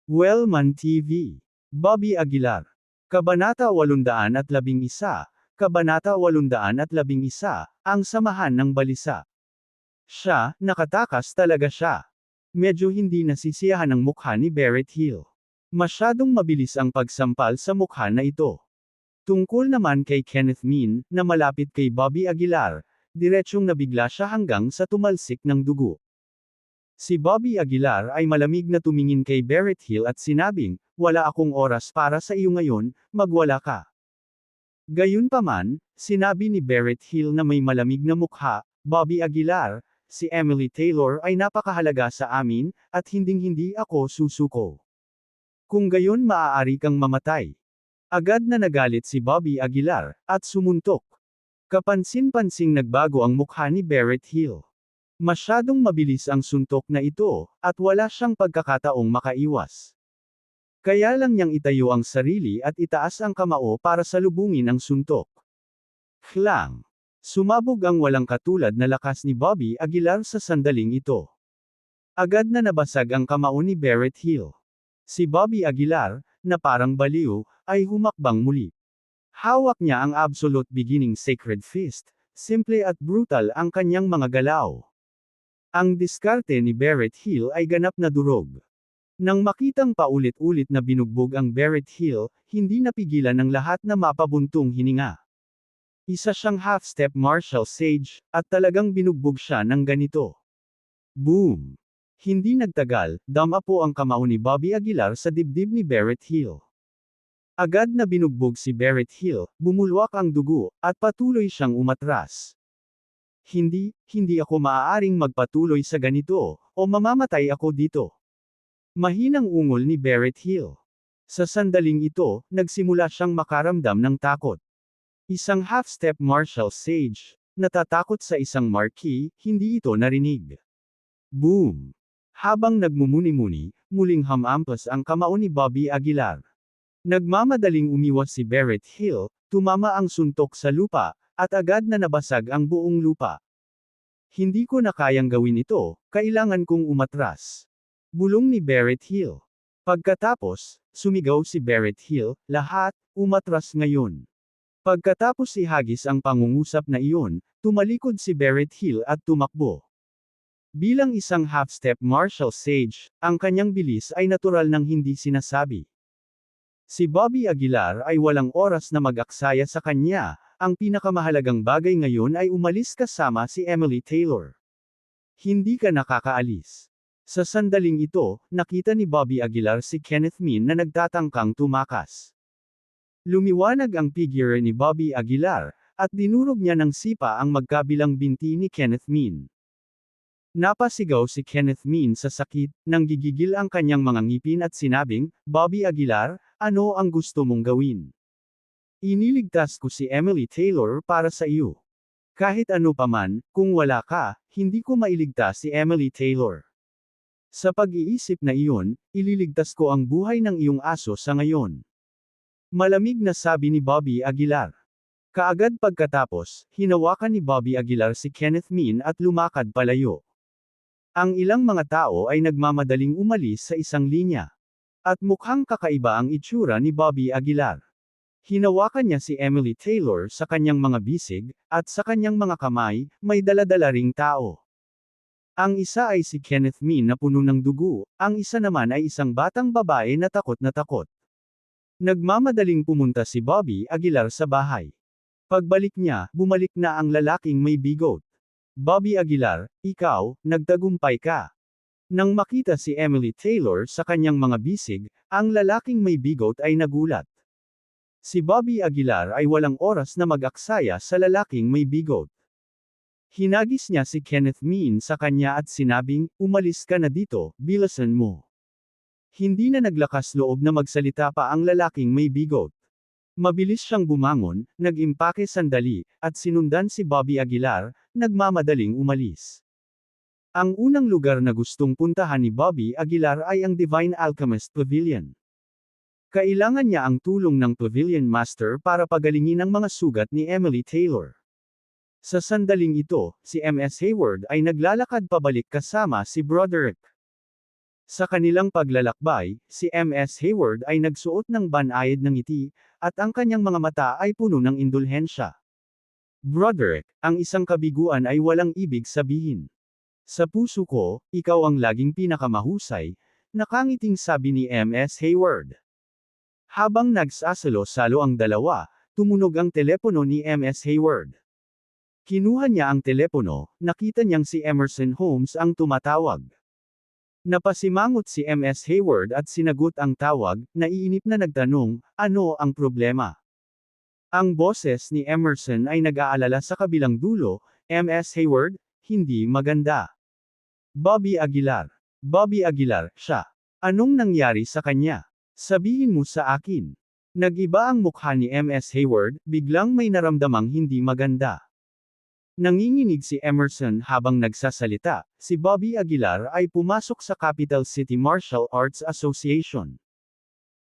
Wellman TV. Bobby Aguilar. Kabanata 811, Kabanata 811, ang samahan ng balisa. Siya, nakatakas talaga siya. Medyo hindi nasisiyahan ang mukha ni Barrett Hill. Masyadong mabilis ang pagsampal sa mukha na ito. Tungkol naman kay Kenneth Min, na malapit kay Bobby Aguilar, diretsyong nabigla siya hanggang sa tumalsik ng dugo. Si Bobby Aguilar ay malamig na tumingin kay Barrett Hill at sinabing, "Wala akong oras para sa iyo ngayon, magwala ka." Gayunpaman, sinabi ni Barrett Hill na may malamig na mukha, "Bobby Aguilar, si Emily Taylor ay napakahalaga sa amin, at hinding-hindi ako susuko. Kung gayon maaari kang mamatay." Agad na nagalit si Bobby Aguilar, at sumuntok. Kapansin-pansing nagbago ang mukha ni Barrett Hill. Masyadong mabilis ang suntok na ito, at wala siyang pagkakataong makaiwas. Kaya lang niyang itayo ang sarili at itaas ang kamao para salubungin ang suntok. Klang! Sumabog ang walang katulad na lakas ni Bobby Aguilar sa sandaling ito. Agad na nabasag ang kamao ni Barrett Hill. Si Bobby Aguilar, na parang baliw, ay humakbang muli. Hawak niya ang absolute beginning sacred fist, simple at brutal ang kanyang mga galaw. Ang diskarte ni Barrett Hill ay ganap na durog. Nang makitang paulit-ulit na binugbog ang Barrett Hill, hindi napigilan ng lahat na mapabuntong hininga. Isa siyang half-step martial sage, at talagang binugbog siya ng ganito. Boom! Hindi nagtagal, dama po ang kamao ni Bobby Aguilar sa dibdib ni Barrett Hill. Agad na binugbog si Barrett Hill, bumulwak ang dugo, at patuloy siyang umatras. Hindi ako maaaring magpatuloy sa ganito, o mamamatay ako dito. Mahinang ungol ni Barrett Hill. Sa sandaling ito, nagsimula siyang makaramdam ng takot. Isang half-step martial sage, natatakot sa isang marquee, hindi ito narinig. Boom! Habang nagmumuni-muni, muling hamampas ang kamao ni Bobby Aguilar. Nagmamadaling umiwas si Barrett Hill, tumama ang suntok sa lupa, at agad na nabasag ang buong lupa. Hindi ko na kayang gawin ito, kailangan kong umatras. Bulong ni Barrett Hill. Pagkatapos, sumigaw si Barrett Hill, "Lahat, umatras ngayon." Pagkatapos ihagis ang pangungusap na iyon, tumalikod si Barrett Hill at tumakbo. Bilang isang half-step martial sage, ang kanyang bilis ay natural nang hindi sinasabi. Si Bobby Aguilar ay walang oras na mag-aksaya sa kanya, ang pinakamahalagang bagay ngayon ay umalis kasama si Emily Taylor. Hindi ka nakakaalis. Sa sandaling ito, nakita ni Bobby Aguilar si Kenneth Min na nagtatangkang tumakas. Lumiwanag ang figure ni Bobby Aguilar, at dinurog niya ng sipa ang magkabilang binti ni Kenneth Min. Napasigaw si Kenneth Min sa sakit, nang gigigil ang kanyang mga ngipin at sinabing, "Bobby Aguilar, ano ang gusto mong gawin? Iniligtas ko si Emily Taylor para sa iyo. Kahit ano paman, kung wala ka, hindi ko mailigtas si Emily Taylor. Sa pag-iisip na iyon, ililigtas ko ang buhay ng iyong aso sa ngayon." Malamig na sabi ni Bobby Aguilar. Kaagad pagkatapos, hinawakan ni Bobby Aguilar si Kenneth Min at lumakad palayo. Ang ilang mga tao ay nagmamadaling umalis sa isang linya. At mukhang kakaiba ang itsura ni Bobby Aguilar. Hinawakan niya si Emily Taylor sa kanyang mga bisig, at sa kanyang mga kamay, may dala-dala ring tao. Ang isa ay si Kenneth Min na puno ng dugo, ang isa naman ay isang batang babae na takot na takot. Nagmamadaling pumunta si Bobby Aguilar sa bahay. Pagbalik niya, bumalik na ang lalaking may bigot. "Bobby Aguilar, ikaw, nagtagumpay ka." Nang makita si Emily Taylor sa kanyang mga bisig, ang lalaking may bigot ay nagulat. Si Bobby Aguilar ay walang oras na mag-aksaya sa lalaking may bigot. Hinagis niya si Kenneth Min sa kanya at sinabing, "Umalis ka na dito, bilisan mo." Hindi na naglakas loob na magsalita pa ang lalaking may bigot. Mabilis siyang bumangon, nag-impake sandali, at sinundan si Bobby Aguilar, nagmamadaling umalis. Ang unang lugar na gustong puntahan ni Bobby Aguilar ay ang Divine Alchemist Pavilion. Kailangan niya ang tulong ng Pavilion Master para pagalingin ang mga sugat ni Emily Taylor. Sa sandaling ito, si MS Hayward ay naglalakad pabalik kasama si Broderick. Sa kanilang paglalakbay, si MS Hayward ay nagsuot ng banayad ng ngiti, at ang kanyang mga mata ay puno ng indulhensya. Broderick, ang isang kabiguan ay walang ibig sabihin. Sa puso ko, ikaw ang laging pinakamahusay, nakangiting sabi ni MS Hayward. Habang nagsasalo-salo ang dalawa, tumunog ang telepono ni MS Hayward. Kinuha niya ang telepono, nakita niyang si Emerson Holmes ang tumatawag. Napasimangot si MS Hayward at sinagot ang tawag, naiinip na nagtanong, ano ang problema? Ang boses ni Emerson ay nag-aalala sa kabilang dulo, MS Hayward, hindi maganda. Bobby Aguilar. Bobby Aguilar, siya. Anong nangyari sa kanya? Sabihin mo sa akin. Nag-iba ang mukha ni MS Hayward, biglang may naramdamang hindi maganda. Nanginginig si Emerson habang nagsasalita, si Bobby Aguilar ay pumasok sa Capital City Martial Arts Association.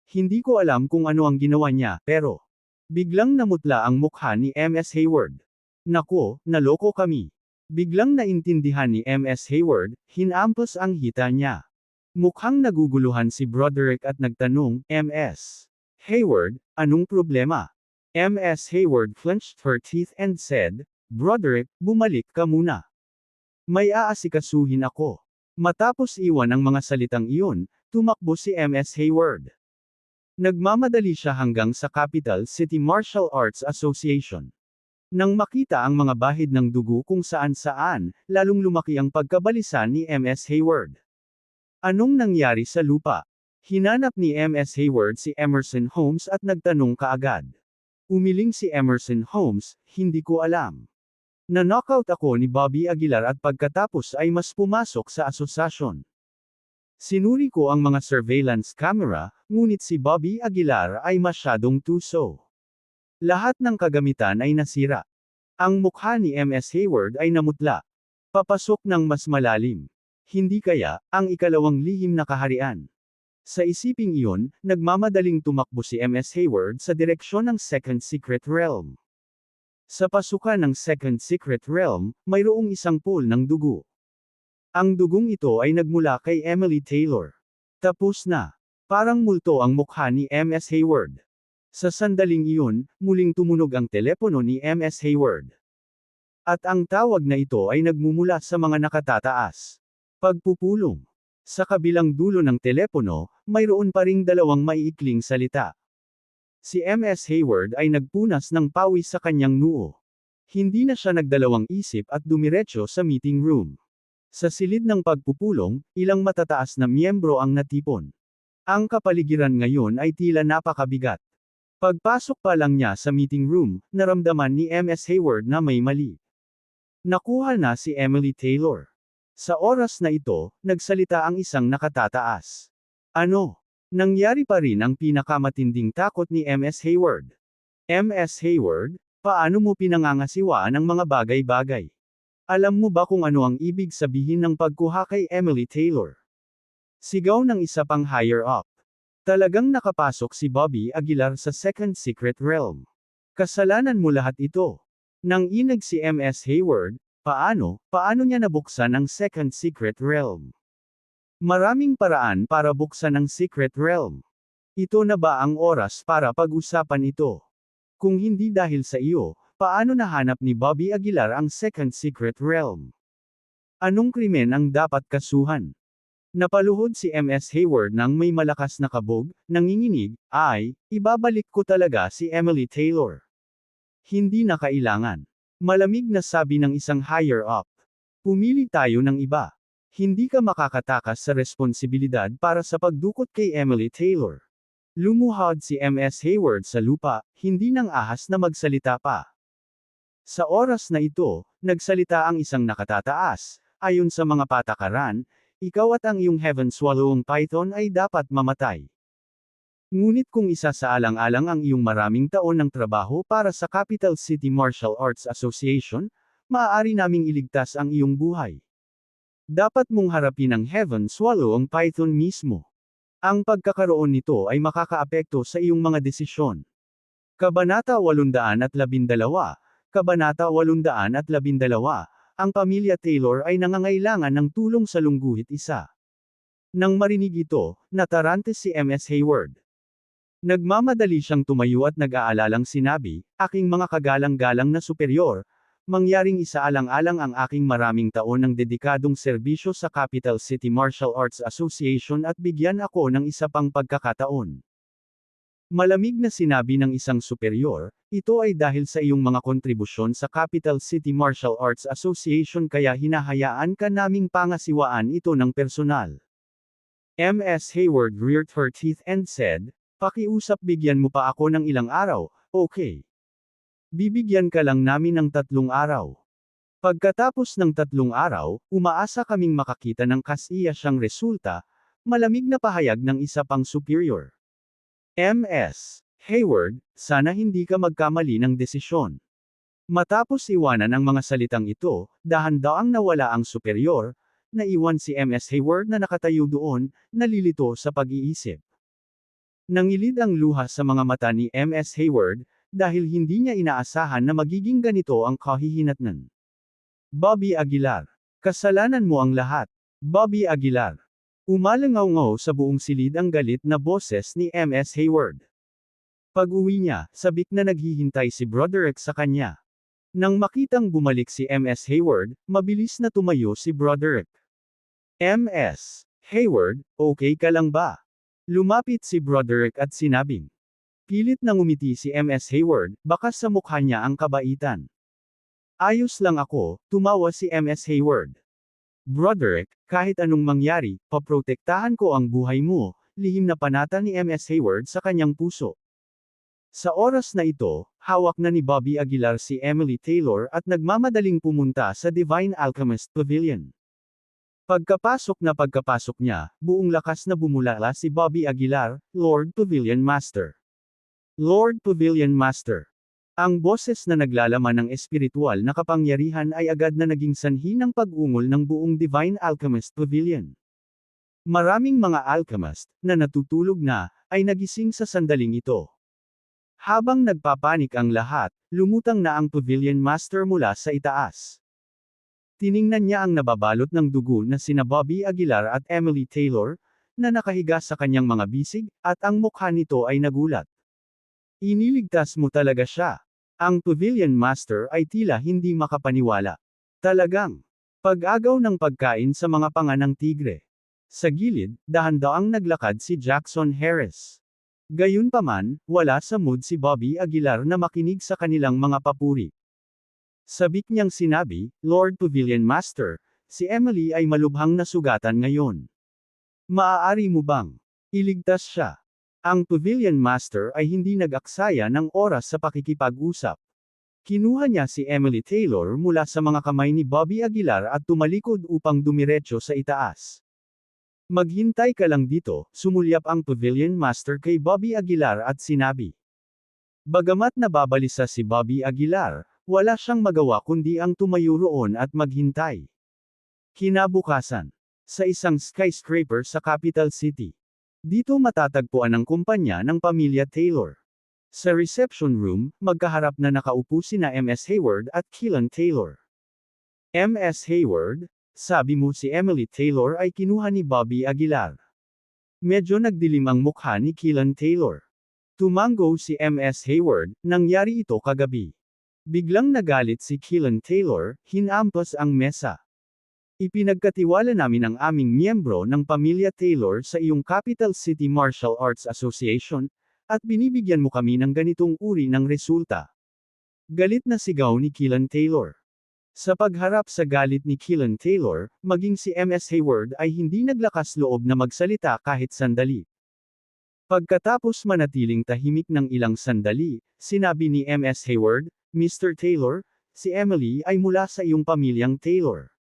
Hindi ko alam kung ano ang ginawa niya, pero biglang namutla ang mukha ni MS Hayward. Nako, naloko kami. Biglang naintindihan ni MS Hayward, hinampas ang hita niya. Mukhang naguguluhan si Broderick at nagtanong, MS Hayward, anong problema? MS Hayward clenched her teeth and said, Broderick, bumalik ka muna. May aasikasuhin ako. Matapos iwan ang mga salitang iyon, tumakbo si MS Hayward. Nagmamadali siya hanggang sa Capital City Martial Arts Association. Nang makita ang mga bahid ng dugo kung saan-saan, lalong lumaki ang pagkabalisa ni MS Hayward. Anong nangyari sa lupa? Hinanap ni MS Hayward si Emerson Holmes at nagtanong kaagad. Umiling si Emerson Holmes, hindi ko alam. Na-knockout ako ni Bobby Aguilar at pagkatapos ay mas pumasok sa asosasyon. Sinuri ko ang mga surveillance camera, ngunit si Bobby Aguilar ay masyadong tuso. Lahat ng kagamitan ay nasira. Ang mukha ni MS Hayward ay namutla. Papasok ng mas malalim. Hindi kaya, ang ikalawang lihim na kaharian. Sa isiping iyon, nagmamadaling tumakbo si MS Hayward sa direksyon ng Second Secret Realm. Sa pasukan ng Second Secret Realm, mayroong isang pool ng dugo. Ang dugong ito ay nagmula kay Emily Taylor. Tapos na. Parang multo ang mukha ni MS Hayward. Sa sandaling iyon, muling tumunog ang telepono ni MS Hayward. At ang tawag na ito ay nagmumula sa mga nakatataas. Pagpupulong. Sa kabilang dulo ng telepono, mayroon pa ring dalawang maiikling salita. Si MS Hayward ay nagpunas ng pawis sa kanyang noo. Hindi na siya nagdalawang isip at dumiretso sa meeting room. Sa silid ng pagpupulong, ilang matataas na miyembro ang natipon. Ang kapaligiran ngayon ay tila napakabigat. Pagpasok pa lang niya sa meeting room, naramdaman ni MS Hayward na may mali. Nakuha na si Emily Taylor. Sa oras na ito, nagsalita ang isang nakatataas. Ano? Nangyari pa rin ang pinakamatinding takot ni MS Hayward. MS Hayward, paano mo pinangangasiwaan ang mga bagay-bagay? Alam mo ba kung ano ang ibig sabihin ng pagkuha kay Emily Taylor? Sigaw ng isa pang higher up. Talagang nakapasok si Bobby Aguilar sa Second Secret Realm. Kasalanan mo lahat ito. Nang inag si MS Hayward, paano niya nabuksan ang Second Secret Realm? Maraming paraan para buksan ang Secret Realm. Ito na ba ang oras para pag-usapan ito? Kung hindi dahil sa iyo, paano nahanap ni Bobby Aguilar ang Second Secret Realm? Anong krimen ang dapat kasuhan? Napaluhod si MS Hayward nang may malakas na kabog, nanginginig, ibabalik ko talaga si Emily Taylor. Hindi na kailangan. Malamig na sabi ng isang higher up. Pumili tayo ng iba. Hindi ka makakatakas sa responsibilidad para sa pagdukot kay Emily Taylor. Lumuhod si MS Hayward sa lupa, hindi nang ahas na magsalita pa. Sa oras na ito, nagsalita ang isang nakatataas, ayon sa mga patakaran, ikaw at ang iyong Heaven Swallowing Python ay dapat mamatay. Ngunit kung isa sa alang-alang ang iyong maraming taon ng trabaho para sa Capital City Martial Arts Association, maaari naming iligtas ang iyong buhay. Dapat mong harapin ang Heaven Swallowing Python mismo. Ang pagkakaroon nito ay makakaapekto sa iyong mga desisyon. Kabanata 812, Kabanata 812, ang pamilya Taylor ay nangangailangan ng tulong sa lungguhit isa. Nang marinig ito, natarante si MS Hayward. Nagmamadali siyang tumayo at nag-aalalang sinabi, "Aking mga kagalang-galang na superior, mangyaring isaalang-alang ang aking maraming taon ng dedikadong serbisyo sa Capital City Martial Arts Association at bigyan ako ng isa pang pagkakataon." Malamig na sinabi ng isang superior, "Ito ay dahil sa iyong mga kontribusyon sa Capital City Martial Arts Association kaya hinahayaan ka naming pangasiwaan ito ng personal." MS Hayward reared her teeth and said, "Pakiusap bigyan mo pa ako ng ilang araw, okay? Bibigyan ka lang namin ng 3 araw." Pagkatapos ng 3 araw, umaasa kaming makakita ng kasiyasyang resulta, malamig na pahayag ng isa pang superior. MS Hayward, sana hindi ka magkamali ng desisyon. Matapos iwanan ang mga salitang ito, dahan-daang nawala ang superior, naiwan si MS Hayward na nakatayo doon, nalilito sa pag-iisip. Nangilid ang luha sa mga mata ni MS Hayward, dahil hindi niya inaasahan na magiging ganito ang kahihinatnan. Bobby Aguilar. Kasalanan mo ang lahat. Bobby Aguilar. Umalangaw-ngaw sa buong silid ang galit na boses ni MS Hayward. Pag-uwi niya, sabik na naghihintay si Broderick sa kanya. Nang makitang bumalik si MS Hayward, mabilis na tumayo si Broderick. MS Hayward, okay ka lang ba? Lumapit si Broderick at sinabing. Pilit na ngumiti si MS Hayward, baka sa mukha niya ang kabaitan. Ayos lang ako, tumawa si MS Hayward. Broderick, kahit anong mangyari, paprotektahan ko ang buhay mo, lihim na panata ni MS Hayward sa kanyang puso. Sa oras na ito, hawak na ni Bobby Aguilar si Emily Taylor at nagmamadaling pumunta sa Divine Alchemist Pavilion. Pagkapasok niya, buong lakas na bumulala si Bobby Aguilar, Lord Pavilion Master. Lord Pavilion Master. Ang boses na naglalaman ng espiritual na kapangyarihan ay agad na naging sanhi ng pag-ungol ng buong Divine Alchemist Pavilion. Maraming mga alchemist, na natutulog na, ay nagising sa sandaling ito. Habang nagpapanik ang lahat, lumutang na ang Pavilion Master mula sa itaas. Tiningnan niya ang nababalot ng dugo na sina Bobby Aguilar at Emily Taylor, na nakahiga sa kanyang mga bisig, at ang mukha nito ay nagulat. Iniligtas mo talaga siya. Ang Pavilion Master ay tila hindi makapaniwala. Talagang pag-agaw ng pagkain sa mga panga ng tigre. Sa gilid, dahan-daang naglakad si Jackson Harris. Gayunpaman, wala sa mood si Bobby Aguilar na makinig sa kanilang mga papuri. Sabik niyang sinabi, "Lord Pavilion Master, si Emily ay malubhang nasugatan ngayon. Maaari mo bang iligtas siya?" Ang Pavilion Master ay hindi nag-aksaya ng oras sa pakikipag-usap. Kinuha niya si Emily Taylor mula sa mga kamay ni Bobby Aguilar at tumalikod upang dumiretso sa itaas. "Maghintay ka lang dito," sumulyap ang Pavilion Master kay Bobby Aguilar at sinabi. Bagamat nababalisa si Bobby Aguilar, wala siyang magawa kundi ang tumayo roon at maghintay. Kinabukasan. Sa isang skyscraper sa Capital City. Dito matatagpuan ang kumpanya ng pamilya Taylor. Sa reception room, magkaharap na nakaupo sina MS Hayward at Keelan Taylor. MS Hayward, sabi mo si Emily Taylor ay kinuha ni Bobby Aguilar. Medyo nagdilim ang mukha ni Keelan Taylor. Tumango si MS Hayward, nangyari ito kagabi. Biglang nagalit si Keelan Taylor, hinampas ang mesa. Ipinagkatiwala namin ang aming miyembro ng pamilya Taylor sa iyong Capital City Martial Arts Association, at binibigyan mo kami ng ganitong uri ng resulta. Galit na sigaw ni Keelan Taylor. Sa pagharap sa galit ni Keelan Taylor, maging si MS Hayward ay hindi naglakas loob na magsalita kahit sandali. Pagkatapos manatiling tahimik ng ilang sandali, sinabi ni MS Hayward, "Mr. Taylor, si Emily ay mula sa iyong pamilyang Taylor.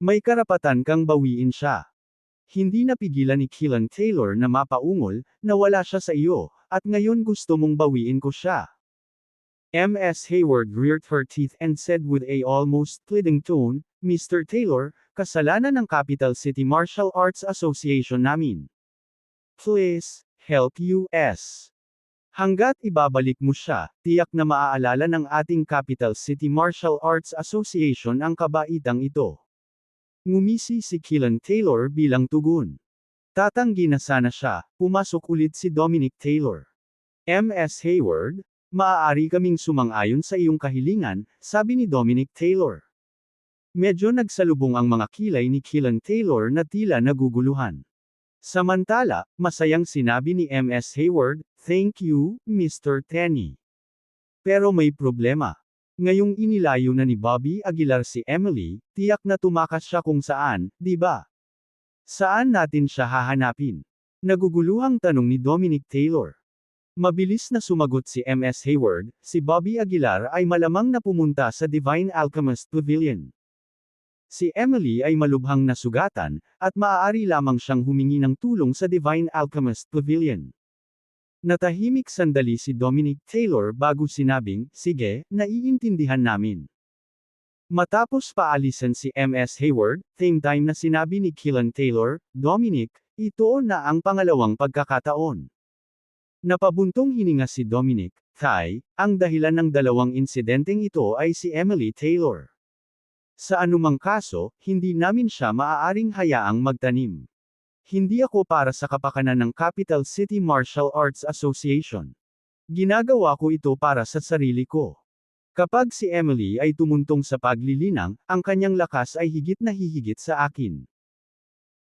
May karapatan kang bawiin siya." Hindi napigilan ni Keelan Taylor na mapaungol, na wala siya sa iyo, at ngayon gusto mong bawiin ko siya. MS Hayward reared her teeth and said with a almost pleading tone, "Mr. Taylor, kasalanan ng Capital City Martial Arts Association namin. Please, help us. Hanggat ibabalik mo siya, tiyak na maaalala ng ating Capital City Martial Arts Association ang kabaitang ito." Ngumisi si Keelan Taylor bilang tugon. Tatanggi na sana siya, pumasok ulit si Dominic Taylor. Ms. Hayward, maaari kaming sumang-ayon sa iyong kahilingan, sabi ni Dominic Taylor. Medyo nagsalubong ang mga kilay ni Keelan Taylor na tila naguguluhan. Samantala, masayang sinabi ni Ms. Hayward, "Thank you, Mr. Tenny." Pero may problema. Ngayong inilayo na ni Bobby Aguilar si Emily, tiyak na tumakas siya kung saan, di ba? Saan natin siya hahanapin? Naguguluhang tanong ni Dominic Taylor. Mabilis na sumagot si Ms. Hayward, si Bobby Aguilar ay malamang na pumunta sa Divine Alchemist Pavilion. Si Emily ay malubhang nasugatan, at maaari lamang siyang humingi ng tulong sa Divine Alchemist Pavilion. Natahimik sandali si Dominic Taylor bago sinabing, "Sige, naiintindihan namin." Matapos paalisan si Ms. Hayward, same time na sinabi ni Keelan Taylor, "Dominic, ito na ang pangalawang pagkakataon." Napabuntong hininga si Dominic, ang dahilan ng dalawang insidenteng ito ay si Emily Taylor. Sa anumang kaso, hindi namin siya maaaring hayaang magtanim. Hindi ako para sa kapakanan ng Capital City Martial Arts Association. Ginagawa ko ito para sa sarili ko. Kapag si Emily ay tumuntong sa paglilinang, ang kanyang lakas ay higit na hihigit sa akin.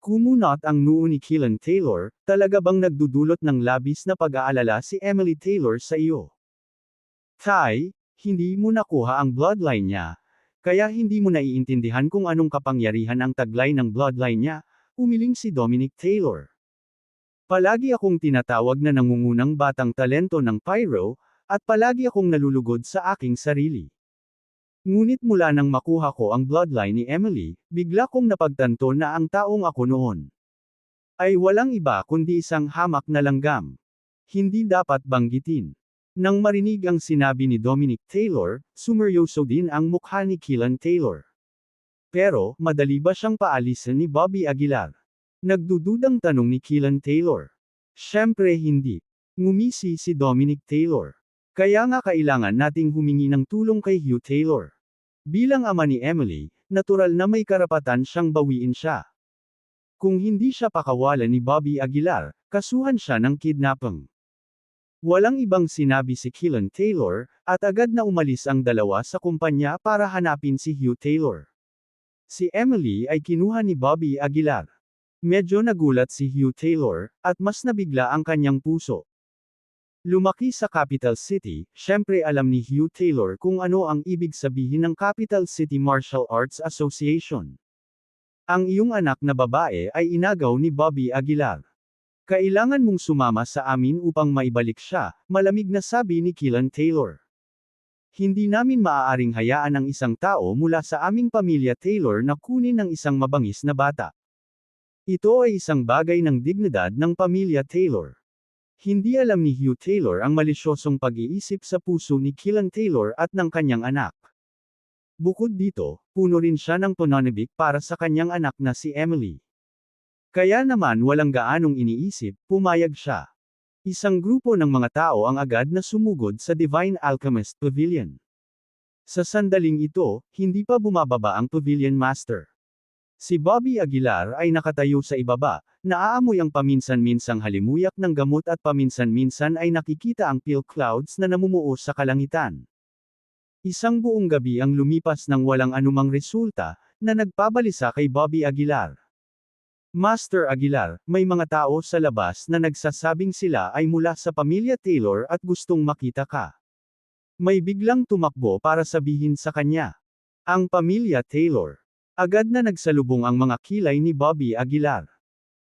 Kumunot ang noo ni Keelan Taylor, talaga bang nagdudulot ng labis na pag-aalala si Emily Taylor sa iyo? Hindi mo nakuha ang bloodline niya, kaya hindi mo naiintindihan kung anong kapangyarihan ang taglay ng bloodline niya, umiling si Dominic Taylor. Palagi akong tinatawag na nangungunang batang talento ng pyro, at palagi akong nalulugod sa aking sarili. Ngunit mula nang makuha ko ang bloodline ni Emily, bigla kong napagtanto na ang taong ako noon ay walang iba kundi isang hamak na langgam. Hindi dapat banggitin. Nang marinig ang sinabi ni Dominic Taylor, sumeryoso din ang mukha ni Keelan Taylor. Pero, madali ba siyang paalisin ni Bobby Aguilar? Nagdududang tanong ni Keelan Taylor. Siyempre hindi. Ngumisi si Dominic Taylor. Kaya nga kailangan nating humingi ng tulong kay Hugh Taylor. Bilang ama ni Emily, natural na may karapatan siyang bawiin siya. Kung hindi siya pakawalan ni Bobby Aguilar, kasuhan siya ng kidnapping. Walang ibang sinabi si Keelan Taylor, at agad na umalis ang dalawa sa kumpanya para hanapin si Hugh Taylor. Si Emily ay kinuha ni Bobby Aguilar. Medyo nagulat si Hugh Taylor, at mas nabigla ang kanyang puso. Lumaki sa Capital City, syempre alam ni Hugh Taylor kung ano ang ibig sabihin ng Capital City Martial Arts Association. Ang iyong anak na babae ay inagaw ni Bobby Aguilar. Kailangan mong sumama sa amin upang maibalik siya, malamig na sabi ni Keelan Taylor. Hindi namin maaaring hayaan ang isang tao mula sa aming pamilya Taylor na kunin ng isang mabangis na bata. Ito ay isang bagay ng dignidad ng pamilya Taylor. Hindi alam ni Hugh Taylor ang malisyosong pag-iisip sa puso ni Keelan Taylor at ng kanyang anak. Bukod dito, puno rin siya ng pananabik para sa kanyang anak na si Emily. Kaya naman walang gaanong iniisip, pumayag siya. Isang grupo ng mga tao ang agad na sumugod sa Divine Alchemist Pavilion. Sa sandaling ito, hindi pa bumababa ang Pavilion Master. Si Bobby Aguilar ay nakatayo sa ibaba, naaamoy ang paminsan-minsang halimuyak ng gamot at paminsan-minsan ay nakikita ang pale clouds na namumuo sa kalangitan. Isang buong gabi ang lumipas nang walang anumang resulta, na nagpabalisa kay Bobby Aguilar. Master Aguilar, may mga tao sa labas na nagsasabing sila ay mula sa pamilya Taylor at gustong makita ka. May biglang tumakbo para sabihin sa kanya. Ang pamilya Taylor. Agad na nagsalubong ang mga kilay ni Bobby Aguilar.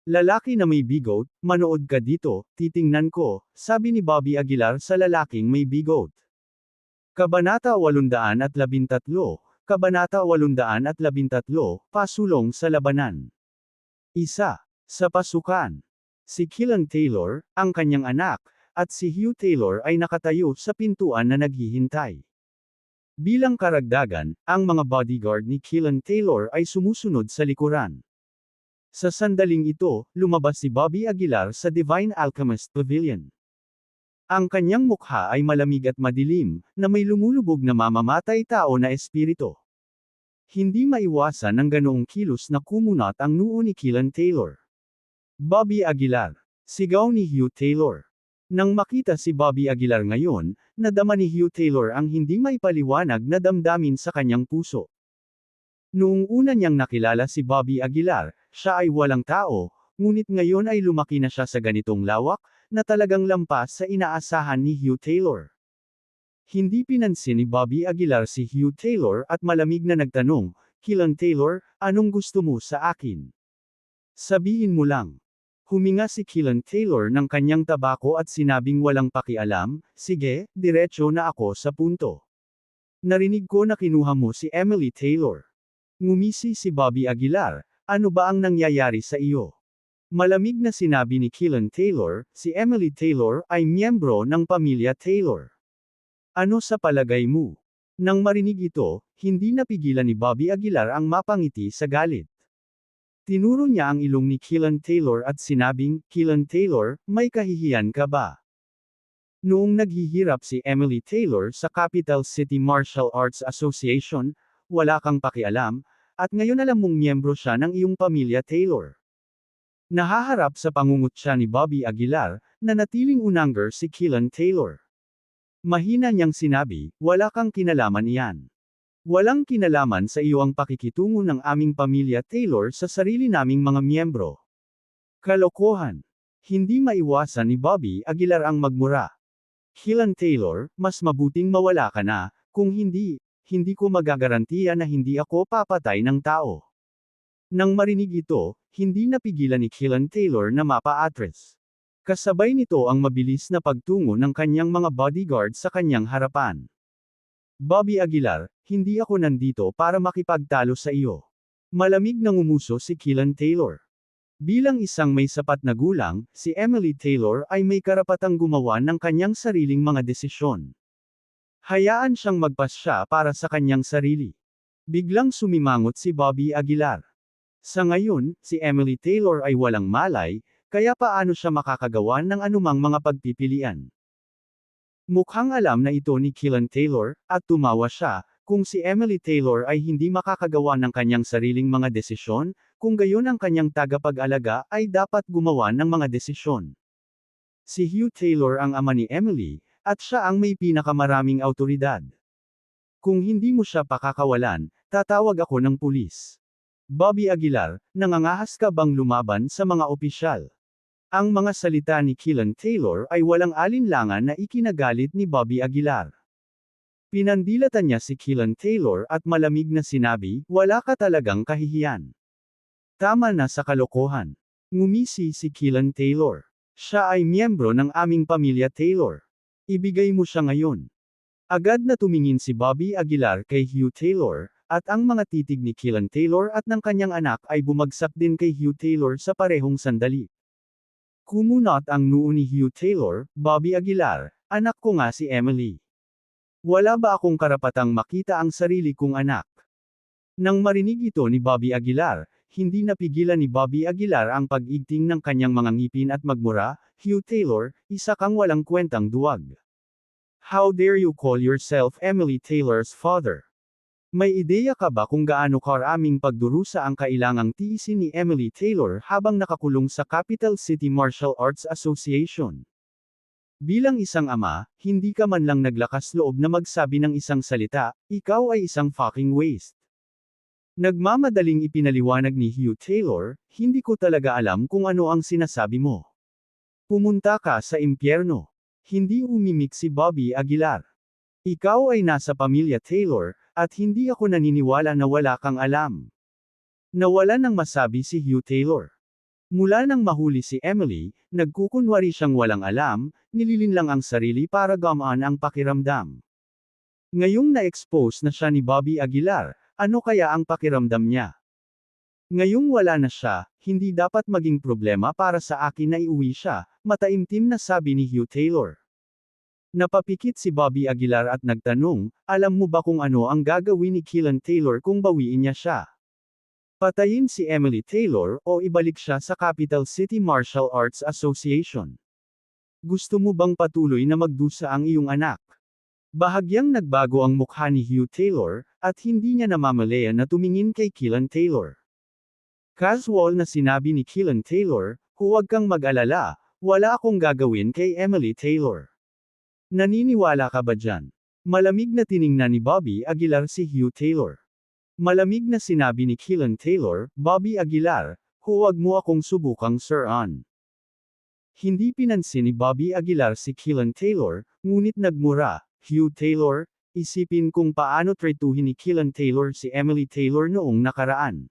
Lalaki na may bigoat, manood ka dito, titingnan ko, sabi ni Bobby Aguilar sa lalaking may bigoat. Kabanata 813, Kabanata 813, Pasulong sa Labanan. Isa. Sa pasukan. Si Keelan Taylor, ang kanyang anak, at si Hugh Taylor ay nakatayo sa pintuan na naghihintay. Bilang karagdagan, ang mga bodyguard ni Keelan Taylor ay sumusunod sa likuran. Sa sandaling ito, lumabas si Bobby Aguilar sa Divine Alchemist Pavilion. Ang kanyang mukha ay malamig at madilim, na may lumulubog na mamamatay tao na espiritu. Hindi maiwasan ng ganoong kilos na kumunot ang noo ni Keelan Taylor. Bobby Aguilar. Sigaw ni Hugh Taylor. Nang makita si Bobby Aguilar ngayon, nadama ni Hugh Taylor ang hindi maipaliwanag na damdamin sa kanyang puso. Noong una niyang nakilala si Bobby Aguilar, siya ay walang tao, ngunit ngayon ay lumaki na siya sa ganitong lawak, na talagang lampas sa inaasahan ni Hugh Taylor. Hindi pinansin ni Bobby Aguilar si Hugh Taylor at malamig na nagtanong, "Killan Taylor, anong gusto mo sa akin? Sabihin mo lang." Huminga si Killan Taylor ng kanyang tabako at sinabing walang pakialam, "Sige, diretso na ako sa punto. Narinig ko na kinuha mo si Emily Taylor." Ngumisi si Bobby Aguilar, "Ano ba ang nangyayari sa iyo?" Malamig na sinabi ni Killan Taylor, "Si Emily Taylor ay miyembro ng pamilya Taylor. Ano sa palagay mo?" Nang marinig ito, hindi napigilan ni Bobby Aguilar ang mapangiti sa galit. Tinuro niya ang ilong ni Killan Taylor at sinabing, "Killan Taylor, may kahihiyan ka ba? Noong naghihirap si Emily Taylor sa Capital City Martial Arts Association, wala kang pakialam, at ngayon alam mong miyembro siya ng iyong pamilya Taylor." Nahaharap sa pangungutya ni Bobby Aguilar, nanatiling unangger si Killan Taylor. Mahina niyang sinabi, "Wala kang kinalaman iyan. Walang kinalaman sa iyo ang pakikitungo ng aming pamilya Taylor sa sarili naming mga miyembro." Kalokohan. Hindi maiwasan ni Bobby Aguilar ang magmura. "Killan Taylor, mas mabuting mawala ka na, kung hindi, hindi ko magagarantiya na hindi ako papatay ng tao." Nang marinig ito, hindi napigilan ni Killan Taylor na mapa-atras. Kasabay nito ang mabilis na pagtungo ng kanyang mga bodyguard sa kanyang harapan. "Bobby Aguilar, hindi ako nandito para makipagtalo sa iyo." Malamig na ngumuso si Killan Taylor. Bilang isang may sapat na gulang, si Emily Taylor ay may karapatang gumawa ng kanyang sariling mga desisyon. Hayaan siyang magpasya para sa kanyang sarili. Biglang sumimangot si Bobby Aguilar. Sa ngayon, si Emily Taylor ay walang malay, kaya paano siya makakagawa ng anumang mga pagpipilian? Mukhang alam na ito ni Killan Taylor, at tumawa siya, kung si Emily Taylor ay hindi makakagawa ng kanyang sariling mga desisyon, kung gayon ang kanyang tagapag-alaga ay dapat gumawa ng mga desisyon. Si Hugh Taylor ang ama ni Emily, at siya ang may pinakamaraming awtoridad. "Kung hindi mo siya pakakawalan, tatawag ako ng pulis." Bobby Aguilar, nangangahas ka bang lumaban sa mga opisyal? Ang mga salita ni Killan Taylor ay walang alinlangan na ikinagalit ni Bobby Aguilar. Pinandilatan niya si Killan Taylor at malamig na sinabi, "Wala ka talagang kahihiyan. Tama na sa kalokohan." Ngumisi si Killan Taylor. "Siya ay miyembro ng aming pamilya Taylor. Ibigay mo siya ngayon." Agad na tumingin si Bobby Aguilar kay Hugh Taylor, at ang mga titig ni Killan Taylor at ng kanyang anak ay bumagsak din kay Hugh Taylor sa parehong sandali. Kumunot ang noo ni Hugh Taylor, "Bobby Aguilar, anak ko nga si Emily. Wala ba akong karapatang makita ang sarili kong anak?" Nang marinig ito ni Bobby Aguilar, hindi napigilan ni Bobby Aguilar ang pag-igting ng kanyang mga ngipin at magmura, "Hugh Taylor, isa kang walang kwentang duwag. How dare you call yourself Emily Taylor's father? May ideya ka ba kung gaano karaming pagdurusa ang kailangang tiisin ni Emily Taylor habang nakakulong sa Capital City Martial Arts Association? Bilang isang ama, hindi ka man lang naglakas loob na magsabi ng isang salita, ikaw ay isang fucking waste." Nagmamadaling ipinaliwanag ni Hugh Taylor, "Hindi ko talaga alam kung ano ang sinasabi mo. Pumunta ka sa impyerno." Hindi umimik si Bobby Aguilar. "Ikaw ay nasa pamilya Taylor, at hindi ako naniniwala na wala kang alam." Nawalan ng masabi si Hugh Taylor. Mula nang mahuli si Emily, nagkukunwari siyang walang alam, nililinlang ang sarili para gamaan ang pakiramdam. Ngayong na-expose na siya ni Bobby Aguilar, ano kaya ang pakiramdam niya? Ngayong wala na siya, hindi dapat maging problema para sa akin na iuwi siya, mataimtim na sabi ni Hugh Taylor. Napapikit si Bobby Aguilar at nagtanong, "Alam mo ba kung ano ang gagawin ni Killan Taylor kung bawiin niya siya? Patayin si Emily Taylor o ibalik siya sa Capital City Martial Arts Association? Gusto mo bang patuloy na magdusa ang iyong anak?" Bahagyang nagbago ang mukha ni Hugh Taylor, at hindi niya namamalayan na tumingin kay Killan Taylor. Casual na sinabi ni Killan Taylor, huwag kang mag-alala, wala akong gagawin kay Emily Taylor. Naniniwala ka ba dyan? Malamig na tiningnan ni Bobby Aguilar si Hugh Taylor. Malamig na sinabi ni Keelan Taylor, Bobby Aguilar, huwag mo akong subukang Sir. Hindi pinansin ni Bobby Aguilar si Keelan Taylor, ngunit nagmura, Hugh Taylor, isipin kung paano tretuhin ni Keelan Taylor si Emily Taylor noong nakaraan.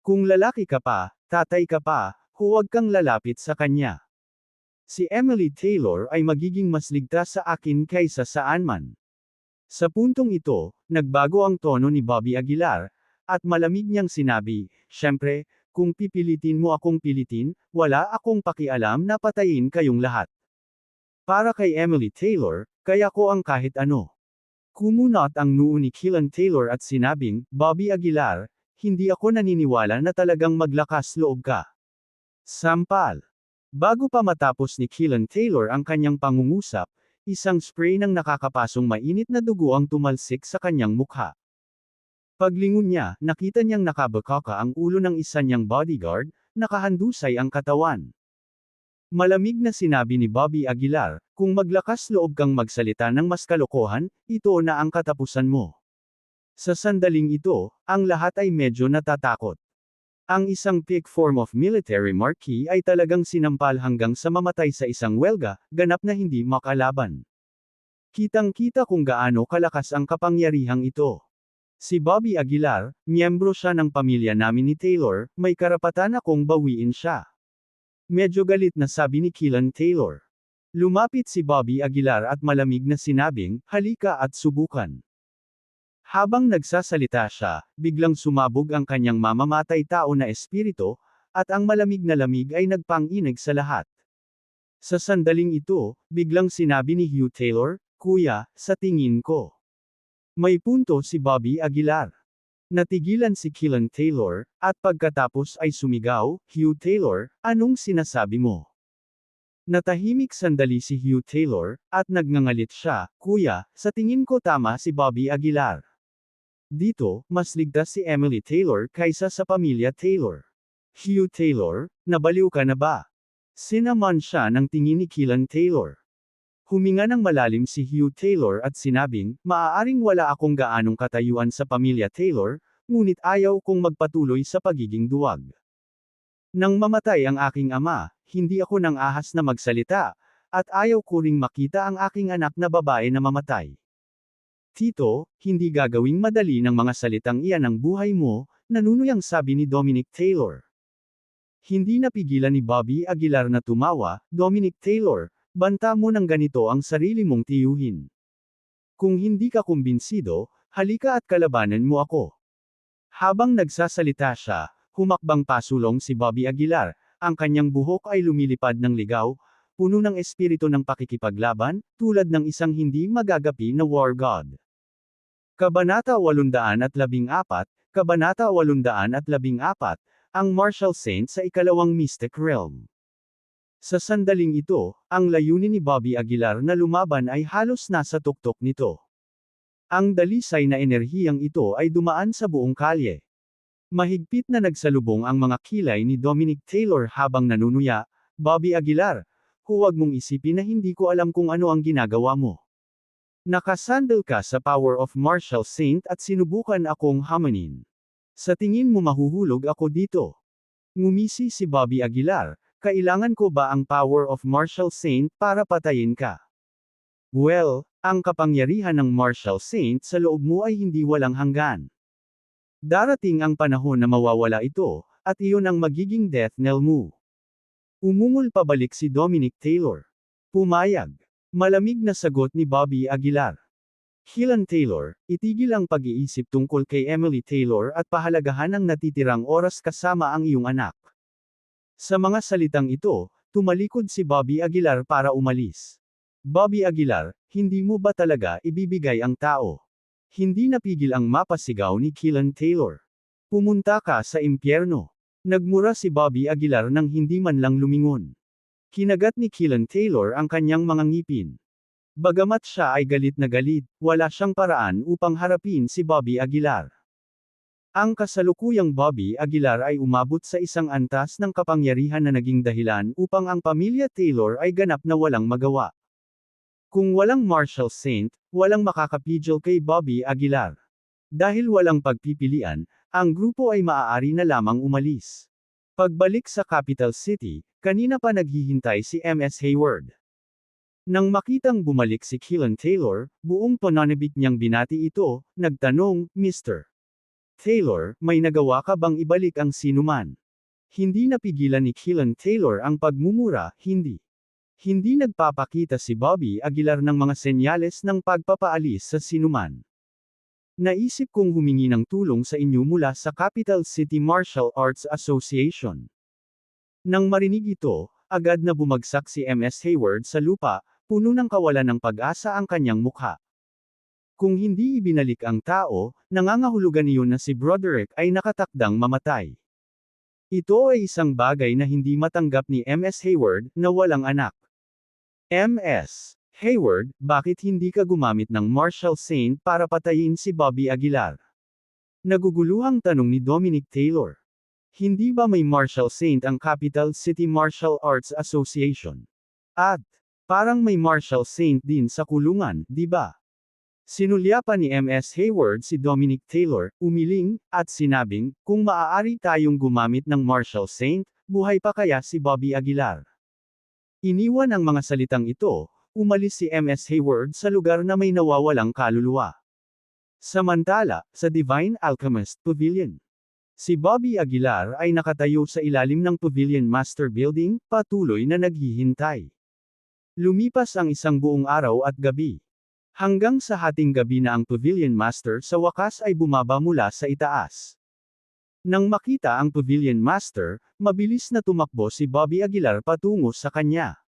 Kung lalaki ka pa, tatay ka pa, huwag kang lalapit sa kanya. Si Emily Taylor ay magiging mas ligtas sa akin kaysa saan man. Sa puntong ito, nagbago ang tono ni Bobby Aguilar, at malamig niyang sinabi, "Siyempre, kung pipilitin mo akong pilitin, wala akong pakialam na patayin kayong lahat. Para kay Emily Taylor, kaya ko ang kahit ano." Kumunot ang noo ni Keelan Taylor at sinabing, "Bobby Aguilar, hindi ako naniniwala na talagang maglakas loob ka." Sampal. Bago pa matapos ni Keelan Taylor ang kanyang pangungusap, isang spray ng nakakapasong mainit na dugo ang tumalsik sa kanyang mukha. Paglingon niya, nakita niyang nakabakaka ang ulo ng isa niyang bodyguard, nakahandusay ang katawan. Malamig na sinabi ni Bobby Aguilar, kung maglakas loob kang magsalita ng mas kalokohan, ito na ang katapusan mo. Sa sandaling ito, ang lahat ay medyo natatakot. Ang isang peak form of military marquee ay talagang sinampal hanggang sa mamatay sa isang welga, ganap na hindi makalaban. Kitang-kita kung gaano kalakas ang kapangyarihang ito. Si Bobby Aguilar, miyembro siya ng pamilya namin ni Taylor, may karapatan akong bawiin siya. Medyo galit na sabi ni Keelan Taylor. Lumapit si Bobby Aguilar at malamig na sinabing, "Halika at subukan." Habang nagsasalita siya, biglang sumabog ang kanyang mamamatay tao na espiritu, at ang malamig na lamig ay nagpanginig sa lahat. Sa sandaling ito, biglang sinabi ni Hugh Taylor, "Kuya, sa tingin ko. May punto si Bobby Aguilar." Natigilan si Keelan Taylor, at pagkatapos ay sumigaw, "Hugh Taylor, anong sinasabi mo?" Natahimik sandali si Hugh Taylor, at nagngangalit siya, "Kuya, sa tingin ko tama si Bobby Aguilar. Dito, mas ligtas si Emily Taylor kaysa sa pamilya Taylor." "Hugh Taylor, nabaliw ka na ba?" Sinaman siya ng tingin ni Keelan Taylor. Huminga ng malalim si Hugh Taylor at sinabing, "Maaaring wala akong gaanong katayuan sa pamilya Taylor, ngunit ayaw kong magpatuloy sa pagiging duwag. Nang mamatay ang aking ama, hindi ako nang ahas na magsalita, at ayaw ko ring makita ang aking anak na babae na mamatay. Tito, hindi gagawing madali ng mga salitang iyan ang buhay mo," nanunuyang sabi ni Dominic Taylor. Hindi napigilan ni Bobby Aguilar na tumawa, "Dominic Taylor, banta mo ng ganito ang sarili mong tiyuhin. Kung hindi ka kumbinsido, halika at kalabanan mo ako." Habang nagsasalita siya, humakbang pasulong si Bobby Aguilar, ang kanyang buhok ay lumilipad ng ligaw, puno ng espiritu ng pakikipaglaban, tulad ng isang hindi magagapi na war god. Kabanata 814, Kabanata 814, ang Martial Saint sa ikalawang Mystic Realm. Sa sandaling ito, ang layunin ni Bobby Aguilar na lumaban ay halos nasa tuktok nito. Ang dalisay na enerhiyang ito ay dumaan sa buong kalye. Mahigpit na nagsalubong ang mga kilay ni Dominic Taylor habang nanunuya, "Bobby Aguilar, huwag mong isipin na hindi ko alam kung ano ang ginagawa mo. Nakasandal ka sa power of Martial Saint at sinubukan akong hamanin. Sa tingin mo mahuhulog ako dito?" Ngumisi si Bobby Aguilar, "Kailangan ko ba ang power of Martial Saint para patayin ka? Well, ang kapangyarihan ng Martial Saint sa loob mo ay hindi walang hanggan. Darating ang panahon na mawawala ito, at iyon ang magiging death knell mo." Umungol pabalik si Dominic Taylor. "Pumayag." Malamig na sagot ni Bobby Aguilar. "Keelan Taylor, itigil ang pag-iisip tungkol kay Emily Taylor at pahalagahan ang natitirang oras kasama ang iyong anak." Sa mga salitang ito, tumalikod si Bobby Aguilar para umalis. "Bobby Aguilar, hindi mo ba talaga ibibigay ang tao?" Hindi napigil ang mapasigaw ni Keelan Taylor. "Pumunta ka sa impyerno." Nagmura si Bobby Aguilar nang hindi man lang lumingon. Kinagat ni Keelan Taylor ang kanyang mga ngipin. Bagamat siya ay galit na galit, wala siyang paraan upang harapin si Bobby Aguilar. Ang kasalukuyang Bobby Aguilar ay umabot sa isang antas ng kapangyarihan na naging dahilan upang ang pamilya Taylor ay ganap na walang magawa. Kung walang Marshall Saint, walang makakapigil kay Bobby Aguilar. Dahil walang pagpipilian, ang grupo ay maaari na lamang umalis. Pagbalik sa Capital City, kanina pa naghihintay si MS Hayward. Nang makitang bumalik si Keelan Taylor, buong pananabik niyang binati ito, nagtanong, Mr. Taylor, may nagawa ka bang ibalik ang sinuman? Hindi napigilan ni Keelan Taylor ang pagmumura, hindi. Hindi nagpapakita si Bobby Aguilar ng mga senyales ng pagpapaalis sa sinuman. Naisip kong humingi ng tulong sa inyo mula sa Capital City Martial Arts Association. Nang marinig ito, agad na bumagsak si MS Hayward sa lupa, puno ng kawalan ng pag-asa ang kanyang mukha. Kung hindi ibinalik ang tao, nangangahulugan iyon na si Broderick ay nakatakdang mamatay. Ito ay isang bagay na hindi matanggap ni MS Hayward, na walang anak. MS. Hayward, bakit hindi ka gumamit ng Marshall Saint para patayin si Bobby Aguilar? Naguguluhang tanong ni Dominic Taylor. Hindi ba may Marshall Saint ang Capital City Martial Arts Association? At, parang may Marshall Saint din sa kulungan, di ba? Sinulyapan ni MS Hayward si Dominic Taylor, umiling, at sinabing, kung maaari tayong gumamit ng Marshall Saint, buhay pa kaya si Bobby Aguilar? Iniwan ang mga salitang ito, umalis si MS Hayward sa lugar na may nawawalang kaluluwa. Samantala, sa Divine Alchemist Pavilion, si Bobby Aguilar ay nakatayo sa ilalim ng Pavilion Master Building, patuloy na naghihintay. Lumipas ang isang buong araw at gabi. Hanggang sa hating gabi na ang Pavilion Master sa wakas ay bumaba mula sa itaas. Nang makita ang Pavilion Master, mabilis na tumakbo si Bobby Aguilar patungo sa kanya.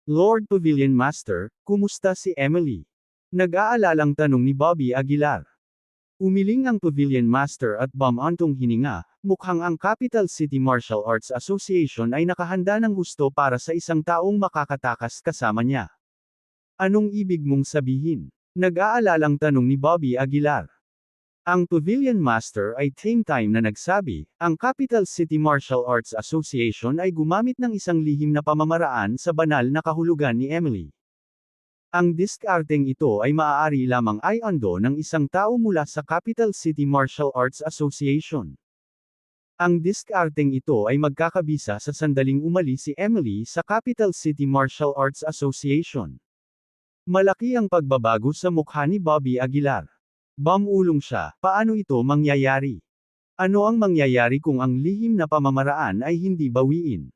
Lord Pavilion Master, kumusta si Emily? Nag-aalalang tanong ni Bobby Aguilar. Umiling ang Pavilion Master at bumantong hininga, mukhang ang Capital City Martial Arts Association ay nakahanda ng husto para sa isang taong makakatakas kasama niya. Anong ibig mong sabihin? Nag-aalalang tanong ni Bobby Aguilar. Ang Pavilion Master ay same time na nagsabi, ang Capital City Martial Arts Association ay gumamit ng isang lihim na pamamaraan sa banal na kahulugan ni Emily. Ang diskarteng ito ay maaari lamang ay ando ng isang tao mula sa Capital City Martial Arts Association. Ang diskarteng ito ay magkakabisa sa sandaling umalis si Emily sa Capital City Martial Arts Association. Malaki ang pagbabago sa mukha ni Bobby Aguilar. Bumulong siya, paano ito mangyayari? Ano ang mangyayari kung ang lihim na pamamaraan ay hindi bawiin?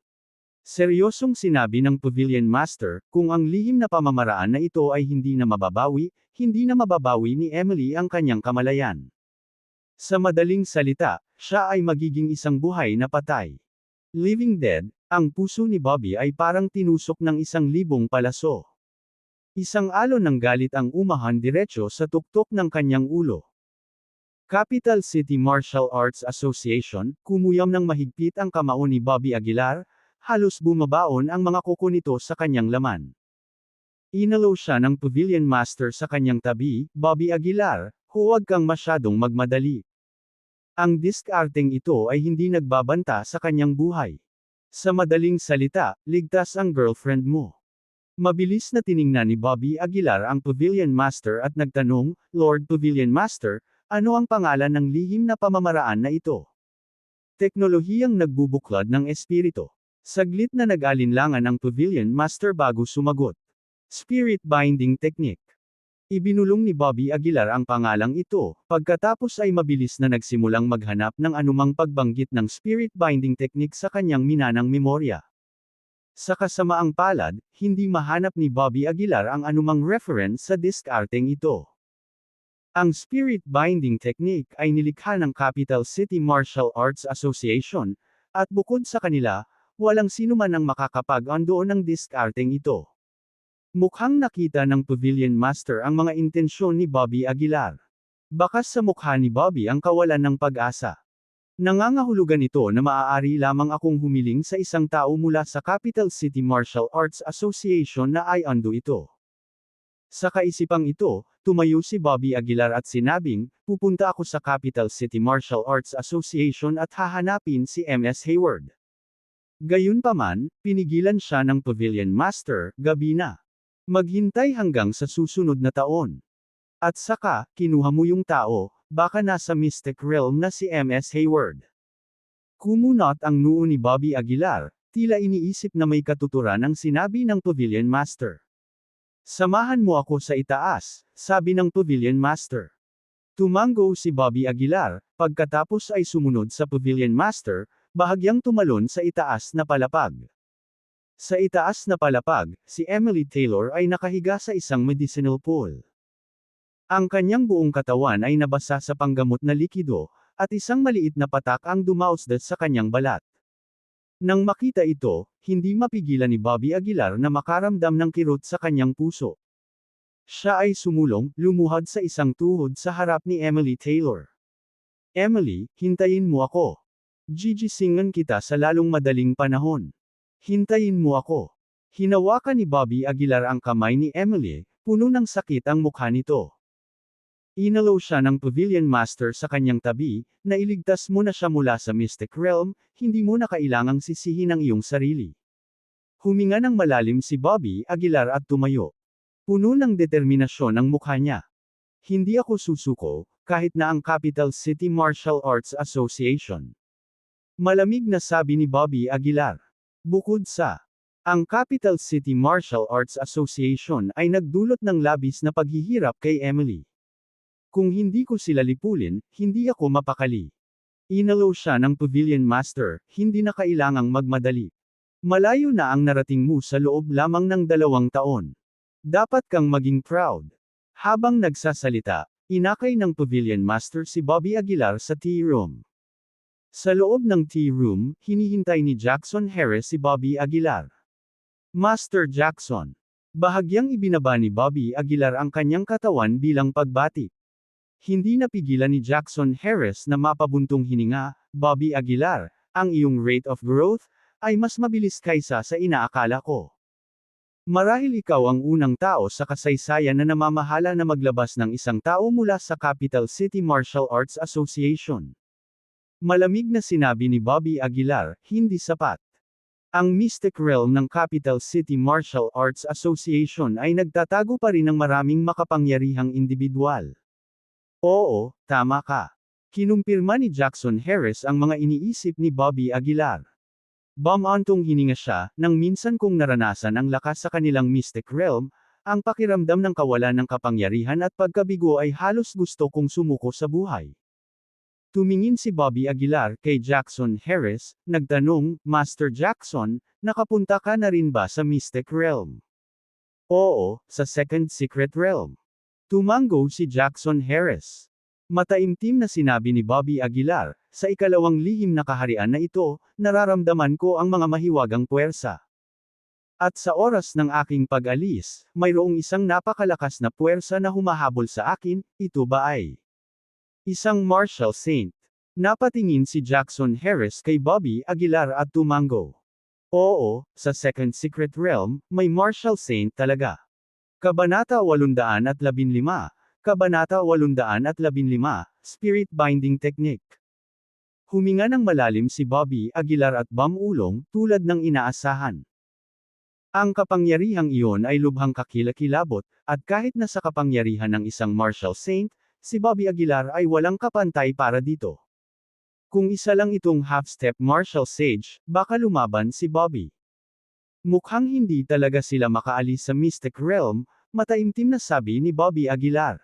Seryosong sinabi ng Pavilion Master, kung ang lihim na pamamaraan na ito ay hindi na mababawi ni Emily ang kanyang kamalayan. Sa madaling salita, siya ay magiging isang buhay na patay. Living dead, ang puso ni Bobby ay parang tinusok ng 1,000 palaso. Isang alon ng galit ang umahan diretso sa tuktok ng kanyang ulo. Capital City Martial Arts Association, kumuyam ng mahigpit ang kamao ni Bobby Aguilar, halos bumabaon ang mga kuko nito sa kanyang laman. Inalo siya ng Pavilion Master sa kanyang tabi, Bobby Aguilar, huwag kang masyadong magmadali. Ang diskarteng ito ay hindi nagbabanta sa kanyang buhay. Sa madaling salita, ligtas ang girlfriend mo. Mabilis na tiningnan ni Bobby Aguilar ang Pavilion Master at nagtanong, Lord Pavilion Master, ano ang pangalan ng lihim na pamamaraan na ito? Teknolohiyang nagbubuklod ng espiritu. Saglit na nag-alinlangan ang Pavilion Master bago sumagot. Spirit Binding Technique. Ibinulong ni Bobby Aguilar ang pangalang ito, pagkatapos ay mabilis na nagsimulang maghanap ng anumang pagbanggit ng Spirit Binding Technique sa kanyang minanang memorya. Sa kasamaang palad, hindi mahanap ni Bobby Aguilar ang anumang reference sa diskarteng ito. Ang Spirit Binding Technique ay nilikha ng Capital City Martial Arts Association, at bukod sa kanila, walang sinuman ang makakapag-andoon ng diskarteng ito. Mukhang nakita ng Pavilion Master ang mga intensyon ni Bobby Aguilar. Bakas sa mukha ni Bobby ang kawalan ng pag-asa. Nangangahulugan ito na maaari lamang akong humiling sa isang tao mula sa Capital City Martial Arts Association na ay ando ito. Sa kaisipang ito, tumayo si Bobby Aguilar at sinabing, pupunta ako sa Capital City Martial Arts Association at hahanapin si MS Hayward. Gayunpaman, pinigilan siya ng Pavilion Master, gabi na. Maghintay hanggang sa susunod na taon. At saka, kinuha mo yung tao, baka nasa mystic realm na si MS Hayward. Kumunot ang noo ni Bobby Aguilar, tila iniisip na may katuturan ang sinabi ng Pavilion Master. Samahan mo ako sa itaas, sabi ng Pavilion Master. Tumango si Bobby Aguilar, pagkatapos ay sumunod sa Pavilion Master, bahagyang tumalon sa itaas na palapag. Sa itaas na palapag, si Emily Taylor ay nakahiga sa isang medicinal pool. Ang kanyang buong katawan ay nabasa sa panggamot na likido, at isang maliit na patak ang dumausdad sa kanyang balat. Nang makita ito, hindi mapigilan ni Bobby Aguilar na makaramdam ng kirot sa kanyang puso. Siya ay sumulong, lumuhad sa isang tuhod sa harap ni Emily Taylor. Emily, hintayin mo ako. Gigisingan kita sa lalong madaling panahon. Hintayin mo ako. Hinawakan ni Bobby Aguilar ang kamay ni Emily, puno ng sakit ang mukha nito. Inalaw siya ng Pavilion Master sa kanyang tabi, na iligtas mo na siya mula sa Mystic Realm, hindi mo na kailangang sisihin ang iyong sarili. Huminga ng malalim si Bobby Aguilar at tumayo. Puno ng determinasyon ang mukha niya. Hindi ako susuko, kahit na ang Capital City Martial Arts Association. Malamig na sabi ni Bobby Aguilar. Bukod sa ang Capital City Martial Arts Association ay nagdulot ng labis na paghihirap kay Emily. Kung hindi ko sila lipulin, hindi ako mapakali. Inalaw siya ng Pavilion Master, hindi na kailangang magmadali. Malayo na ang narating mo sa loob lamang ng 2 taon. Dapat kang maging proud. Habang nagsasalita, inakay ng Pavilion Master si Bobby Aguilar sa tea room. Sa loob ng tea room, hinihintay ni Jackson Harris si Bobby Aguilar. Master Jackson. Bahagyang ibinaba ni Bobby Aguilar ang kanyang katawan bilang pagbati. Hindi napigilan ni Jackson Harris na mapabuntong hininga, Bobby Aguilar, ang iyong rate of growth ay mas mabilis kaysa sa inaakala ko. Marahil ikaw ang unang tao sa kasaysayan na namamahala na maglabas ng isang tao mula sa Capital City Martial Arts Association. Malamig na sinabi ni Bobby Aguilar, hindi sapat. Ang Mystic Realm ng Capital City Martial Arts Association ay nagtatago pa rin ng maraming makapangyarihang individual. Oo, tama ka. Kinumpirma ni Jackson Harris ang mga iniisip ni Bobby Aguilar. Bumantong hininga siya, nang minsan kong naranasan ang lakas sa kanilang Mystic Realm, ang pakiramdam ng kawalan ng kapangyarihan at pagkabigo ay halos gusto kong sumuko sa buhay. Tumingin si Bobby Aguilar kay Jackson Harris, nagtanong, Master Jackson, nakapunta ka na rin ba sa Mystic Realm? Oo, sa Second Secret Realm. Tumango si Jackson Harris. Mataimtim na sinabi ni Bobby Aguilar, sa ikalawang lihim na kaharian na ito, nararamdaman ko ang mga mahiwagang puwersa. At sa oras ng aking pag-alis, mayroong isang napakalakas na puwersa na humahabol sa akin, ito ba ay isang martial saint? Napatingin si Jackson Harris kay Bobby Aguilar at tumango. Oo, sa Second Secret Realm, may martial saint talaga. Kabanata 815, Kabanata 815, Spirit Binding Technique. Huminga ng malalim si Bobby Aguilar at bumulong, tulad ng inaasahan. Ang kapangyarihang iyon ay lubhang kakilakilabot, at kahit na sa kapangyarihan ng isang martial saint, si Bobby Aguilar ay walang kapantay para dito. Kung isa lang itong half-step martial sage, baka lumaban si Bobby. Mukhang hindi talaga sila makaalis sa Mystic Realm, mataimtim na sabi ni Bobby Aguilar.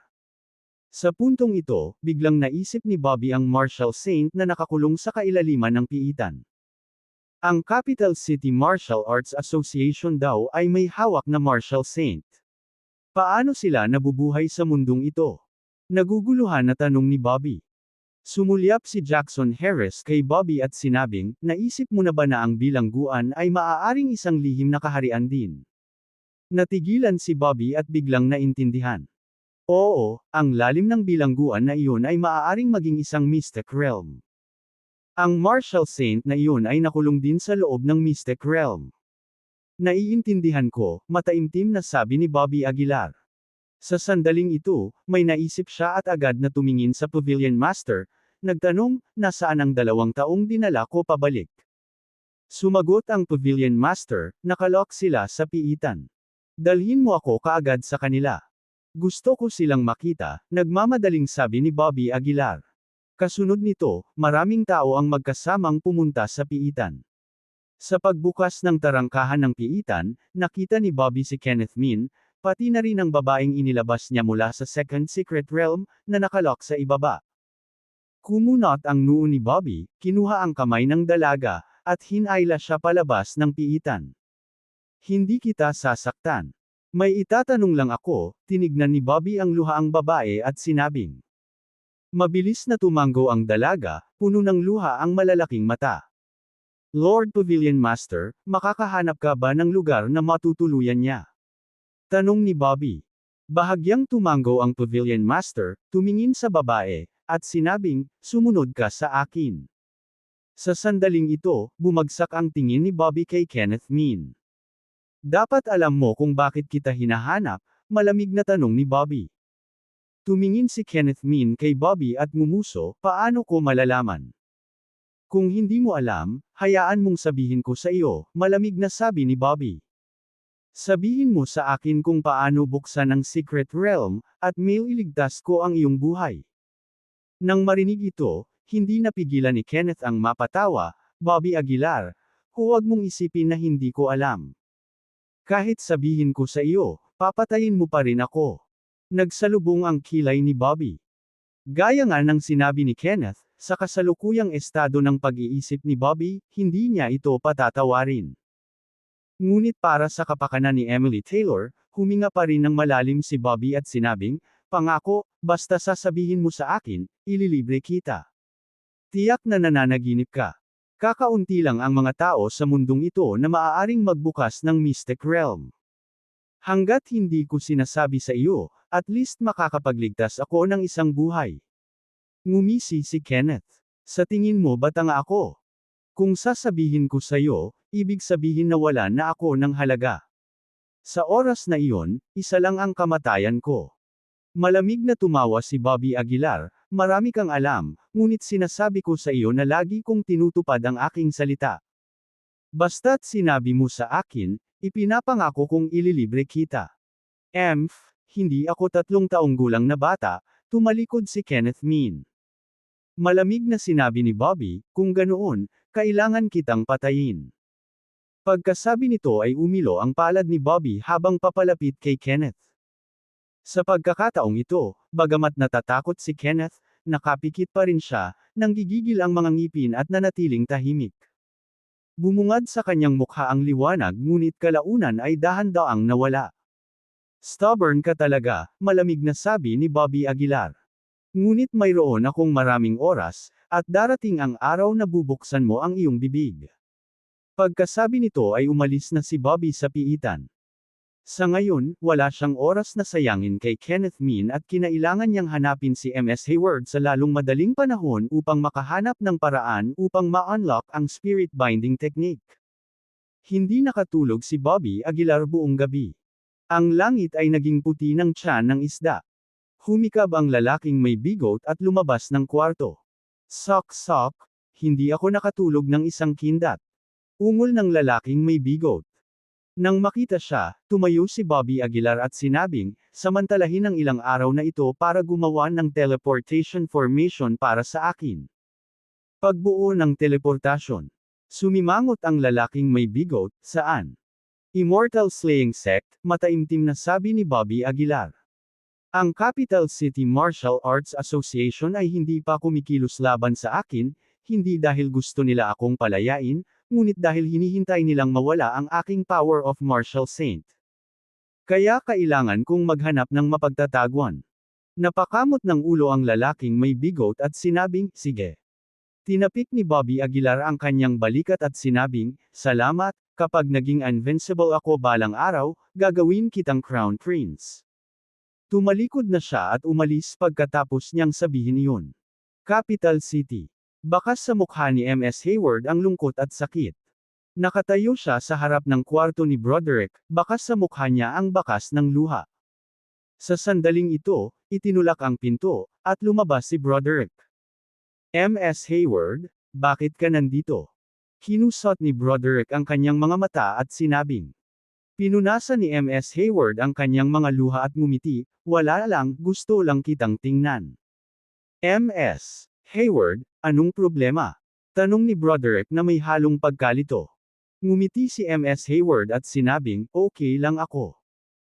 Sa puntong ito, biglang naisip ni Bobby ang martial saint na nakakulong sa kailaliman ng piitan. Ang Capital City Martial Arts Association daw ay may hawak na martial saint. Paano sila nabubuhay sa mundong ito? Naguguluhan na tanong ni Bobby. Sumulyap si Jackson Harris kay Bobby at sinabing, naisip mo na ba na ang bilangguan ay maaaring isang lihim na kaharian din? Natigilan si Bobby at biglang naintindihan. Oo, ang lalim ng bilangguan na iyon ay maaaring maging isang mystic realm. Ang martial saint na iyon ay nakulong din sa loob ng mystic realm. Naiintindihan ko, mataimtim na sabi ni Bobby Aguilar. Sa sandaling ito, may naisip siya at agad na tumingin sa Pavilion Master, nagtanong, nasaan ang 2 taong dinala ko pabalik? Sumagot ang Pavilion Master, nakalok sila sa piitan. Dalhin mo ako kaagad sa kanila. Gusto ko silang makita, nagmamadaling sabi ni Bobby Aguilar. Kasunod nito, maraming tao ang magkasamang pumunta sa piitan. Sa pagbukas ng tarangkahan ng piitan, nakita ni Bobby si Kenneth Min, pati na rin ang babaeng inilabas niya mula sa Second Secret Realm, na nakalok sa ibaba. Kumunot ang noo ni Bobby, kinuha ang kamay ng dalaga, at hinayla siya palabas ng piitan. Hindi kita sasaktan. May itatanong lang ako, tinignan ni Bobby ang luhaang babae at sinabing. Mabilis na tumango ang dalaga, puno ng luha ang malalaking mata. Lord Pavilion Master, makakahanap ka ba ng lugar na matutuluyan niya? Tanong ni Bobby. Bahagyang tumango ang Pavilion Master, tumingin sa babae, at sinabing, sumunod ka sa akin. Sa sandaling ito, bumagsak ang tingin ni Bobby kay Kenneth Min. Dapat alam mo kung bakit kita hinahanap, malamig na tanong ni Bobby. Tumingin si Kenneth Min kay Bobby at ngumuso, paano ko malalaman? Kung hindi mo alam, hayaan mong sabihin ko sa iyo, malamig na sabi ni Bobby. Sabihin mo sa akin kung paano buksan ang Secret Realm, at mailigtas ko ang iyong buhay. Nang marinig ito, hindi napigilan ni Kenneth ang mapatawa, Bobby Aguilar, huwag mong isipin na hindi ko alam. Kahit sabihin ko sa iyo, papatayin mo pa rin ako. Nagsalubong ang kilay ni Bobby. Gaya nga ng sinabi ni Kenneth, sa kasalukuyang estado ng pag-iisip ni Bobby, hindi niya ito patatawarin. Ngunit para sa kapakanan ni Emily Taylor, huminga pa rin ng malalim si Bobby at sinabing, pangako, basta sasabihin mo sa akin, ililibre kita. Tiyak na nananaginip ka. Kakaunti lang ang mga tao sa mundong ito na maaaring magbukas ng Mystic Realm. Hanggat hindi ko sinasabi sa iyo, at least makakapagligtas ako ng isang buhay. Ngumisi si Kenneth. Sa tingin mo ba tanga ako? Kung sasabihin ko sa iyo, ibig sabihin na wala na ako ng halaga. Sa oras na iyon, isa lang ang kamatayan ko. Malamig na tumawa si Bobby Aguilar, marami kang alam, ngunit sinasabi ko sa iyo na lagi kong tinutupad ang aking salita. Basta't sinabi mo sa akin, ipinapangako kong ililibre kita. Hindi ako 3 taong gulang na bata, tumalikod si Kenneth Min. Malamig na sinabi ni Bobby, kung ganoon, kailangan kitang patayin. Pagkasabi nito ay umilo ang palad ni Bobby habang papalapit kay Kenneth. Sa pagkakataong ito, bagamat natatakot si Kenneth, nakapikit pa rin siya, nang gigigil ang mga ngipin at nanatiling tahimik. Bumungad sa kanyang mukha ang liwanag ngunit kalaunan ay dahan-daang nawala. Stubborn ka talaga, malamig na sabi ni Bobby Aguilar. Ngunit mayroon akong maraming oras, at darating ang araw na bubuksan mo ang iyong bibig. Pagkasabi nito ay umalis na si Bobby sa piitan. Sa ngayon, wala siyang oras na sayangin kay Kenneth Min at kinailangan niyang hanapin si MS Hayward sa lalong madaling panahon upang makahanap ng paraan upang ma-unlock ang spirit binding technique. Hindi nakatulog si Bobby Aguilar buong gabi. Ang langit ay naging puti ng tiyan ng isda. Humikab ang lalaking may bigot at lumabas ng kwarto. Sok, hindi ako nakatulog ng isang kindat. Ungol ng lalaking may bigot. Nang makita siya, tumayo si Bobby Aguilar at sinabing, samantalahin ang ilang araw na ito para gumawa ng teleportation formation para sa akin. Pagbuo ng teleportasyon. Sumimangot ang lalaking may bigot, saan? Immortal Slaying Sect, mataimtim na sabi ni Bobby Aguilar. Ang Capital City Martial Arts Association ay hindi pa kumikilos laban sa akin, hindi dahil gusto nila akong palayain, ngunit dahil hinihintay nilang mawala ang aking power of martial saint. Kaya kailangan kong maghanap ng mapagtataguan. Napakamot ng ulo ang lalaking may bigot at sinabing, sige. Tinapik ni Bobby Aguilar ang kanyang balikat at sinabing, salamat, kapag naging invincible ako balang araw, gagawin kitang crown prince. Tumalikod na siya at umalis pagkatapos niyang sabihin iyon. Capital City. Bakas sa mukha ni MS Hayward ang lungkot at sakit. Nakatayo siya sa harap ng kwarto ni Broderick, bakas sa mukha niya ang bakas ng luha. Sa sandaling ito, itinulak ang pinto, at lumabas si Broderick. Ms. Hayward, bakit ka nandito? Kinusot ni Broderick ang kanyang mga mata at sinabing. Pinunasan ni Ms. Hayward ang kanyang mga luha at ngumiti, wala lang, gusto lang kitang tingnan. Ms. Hayward, anong problema? Tanong ni Broderick na may halong pagkalito. Ngumiti si Ms. Hayward at sinabing, okay lang ako.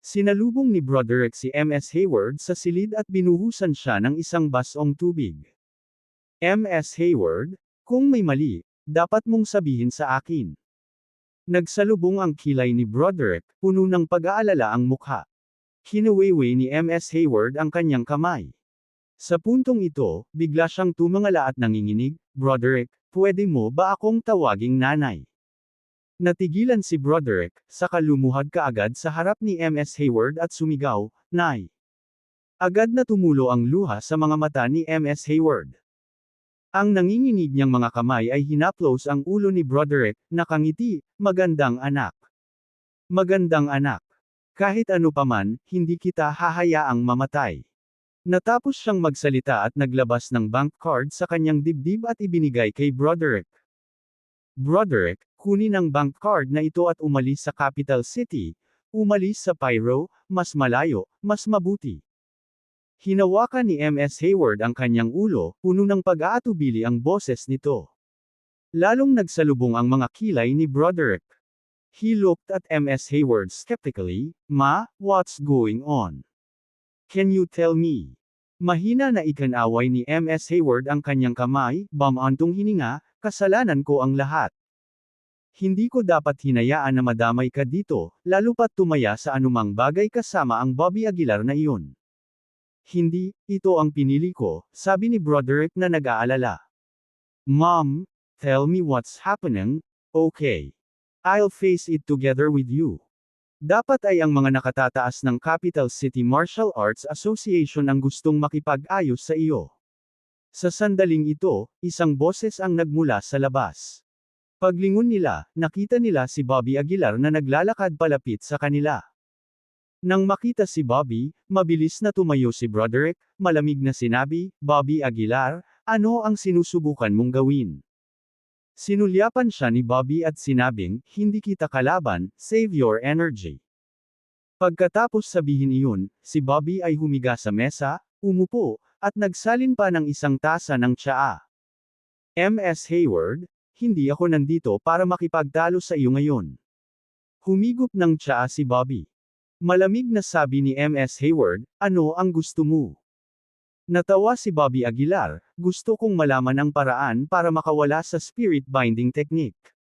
Sinalubong ni Broderick si Ms. Hayward sa silid at binuhusan siya ng isang basong tubig. Ms. Hayward, kung may mali, dapat mong sabihin sa akin. Nagsalubong ang kilay ni Broderick, puno ng pag-aalala ang mukha. Hinawayway ni Ms. Hayward ang kanyang kamay. Sa puntong ito, bigla siyang tumangala at nanginginig, Broderick, pwede mo ba akong tawaging nanay? Natigilan si Broderick, saka lumuhad kaagad sa harap ni Ms. Hayward at sumigaw, Nay! Agad na tumulo ang luha sa mga mata ni Ms. Hayward. Ang nanginginig niyang mga kamay ay hinaplos ang ulo ni Broderick, nakangiti, magandang anak. Magandang anak. Kahit ano paman, hindi kita hahayaang mamatay. Natapos siyang magsalita at naglabas ng bank card sa kanyang dibdib at ibinigay kay Broderick. Broderick, kunin ang bank card na ito at umalis sa capital city, umalis sa Pyro, mas malayo, mas mabuti. Hinawakan ni Ms. Hayward ang kanyang ulo, puno ng pag-aatubili ang boses nito. Lalong nagsalubong ang mga kilay ni Broderick. He looked at Ms. Hayward skeptically, Ma, what's going on? Can you tell me? Mahina na ikanaway ni Ms. Hayward ang kanyang kamay, bumantong hininga, kasalanan ko ang lahat. Hindi ko dapat hinayaan na madamay ka dito, lalo pat tumaya sa anumang bagay kasama ang Bobby Aguilar na iyon. Hindi, ito ang pinili ko, sabi ni Broderick na nag-aalala. Mom, tell me what's happening, okay. I'll face it together with you. Dapat ay ang mga nakatataas ng Capital City Martial Arts Association ang gustong makipag-ayos sa iyo. Sa sandaling ito, isang boses ang nagmula sa labas. Paglingon nila, nakita nila si Bobby Aguilar na naglalakad palapit sa kanila. Nang makita si Bobby, mabilis na tumayo si Broderick, malamig na sinabi, Bobby Aguilar, ano ang sinusubukan mong gawin? Sinulyapan siya ni Bobby at sinabing, hindi kita kalaban, save your energy. Pagkatapos sabihin iyon, si Bobby ay humiga sa mesa, umupo, at nagsalin pa ng isang tasa ng tsaa. Ms. Hayward, hindi ako nandito para makipagtalo sa iyo ngayon. Humigop ng tsaa si Bobby. Malamig na sabi ni Ms. Hayward, ano ang gusto mo? Natawa si Bobby Aguilar, gusto kong malaman ang paraan para makawala sa spirit binding technique.